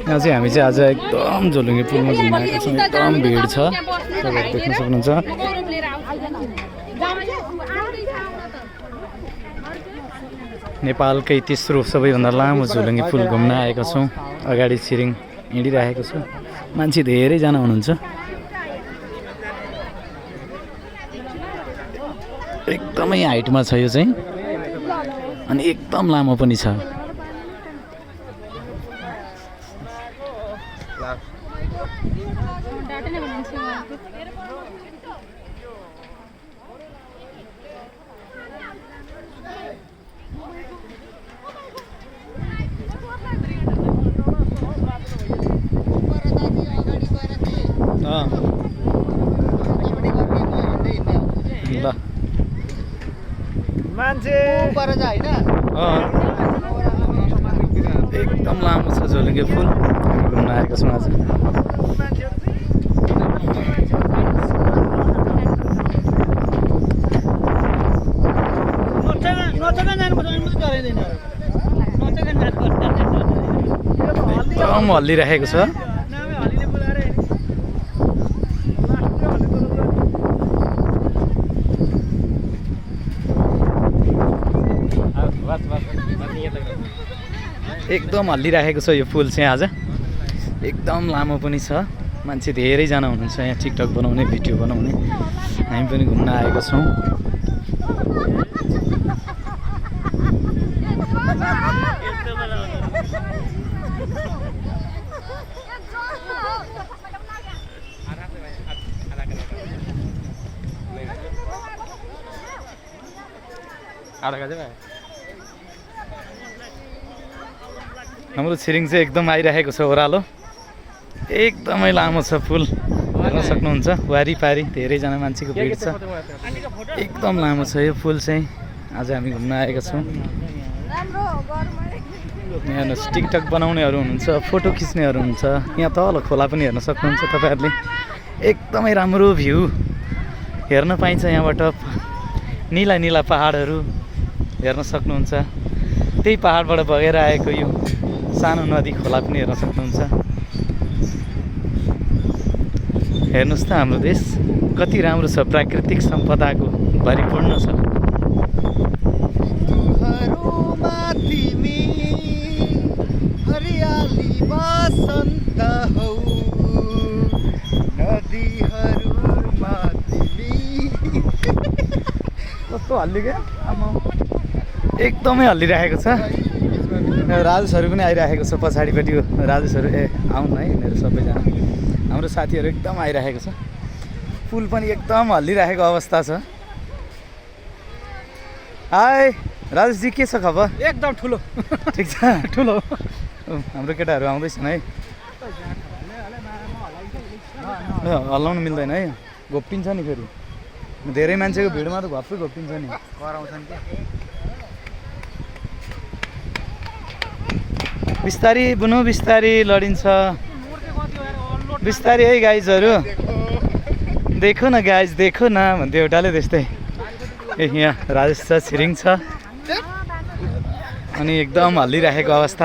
यहाँ चाहिँ हामी चाहिँ आज एकदम झोलुङ्गे पुलमा घुम्न आएको छौँ। एकदम भिड छ, तपाईँहरू देख्न सक्नुहुन्छ। नेपालकै तेस्रो सबैभन्दा लामो झोलुङ्गे पुल घुम्न आएका छौँ। अगाडि छिरिङ हिँडिरहेको छु, मान्छे धेरैजना हुनुहुन्छ। एकदमै हाइटमा छ यो चाहिँ, अनि एकदम लामो पनि छ। ल मान्छे पर जा हैन एकदम लामो छ झोलुङ्गे पुल, घुम्न आएको छौँ आज। एकदम हल्लिरहेको छ। एकदम हल्लिरहेको छ यो पुल चाहिँ आज, एकदम लामो पनि छ। मान्छे धेरैजना हुनुहुन्छ यहाँ टिकटक बनाउने, भिडियो बनाउने। हामी पनि घुम्न आएको छौँ। हाम्रो छिरिङ चाहिँ एकदम आइरहेको छ ओह्रालो, एकदमै लामो छ पुल, हेर्न सक्नुहुन्छ। वारिपारि धेरैजना मान्छेको भिड छ, एकदम लामो छ यो पुल चाहिँ। आज हामी घुम्न आएका छौँ। यहाँ हेर्नुहोस्, टिकटक बनाउनेहरू हुनुहुन्छ, फोटो खिच्नेहरू हुन्छ। यहाँ तल खोला पनि हेर्न सक्नुहुन्छ तपाईँहरूले। एकदमै राम्रो भ्यू हेर्न पाइन्छ यहाँबाट। निला निला पहाडहरू हेर्न सक्नुहुन्छ। त्यही पहाडबाट बगेर आएको यो सानो नदी खोला पनि हेर्न सक्नुहुन्छ। हेर्नुहोस् त हाम्रो देश कति राम्रो छ, प्राकृतिक सम्पदाको भरिपूर्ण छ। कस्तो हल्लियो, एकदमै हल्लिरहेको छ। राजेशहरू पनि आइरहेको छ पछाडिपट्टि। राजेशहरू आउनु है, यिनीहरू सबैजना हाम्रो साथीहरू एकदम आइरहेको छ। पुल पनि एकदम हल्लिरहेको अवस्था छ। हाई राजेशजी, के छ खबर? एकदम ठुलो, ठिक छ, ठुलो। हाम्रो केटाहरू आउँदैछन् है, हल्लाउनु मिल्दैन है, घोप्टिन्छ नि फेरि। धेरै मान्छेको भिडमा त घप्पै घोप्टिन्छ नि, कराउँछन् क्या। बिस्तारी बुनु, बिस्तारी लडिन्छ, बिस्तारी है गाइजहरू। देखो न गाइज, देखो न भन्थ्यो एउटाले त्यस्तै। यहाँ राजेश छ, छिरिङ छ, अनि एकदम हल्लिरहेको अवस्था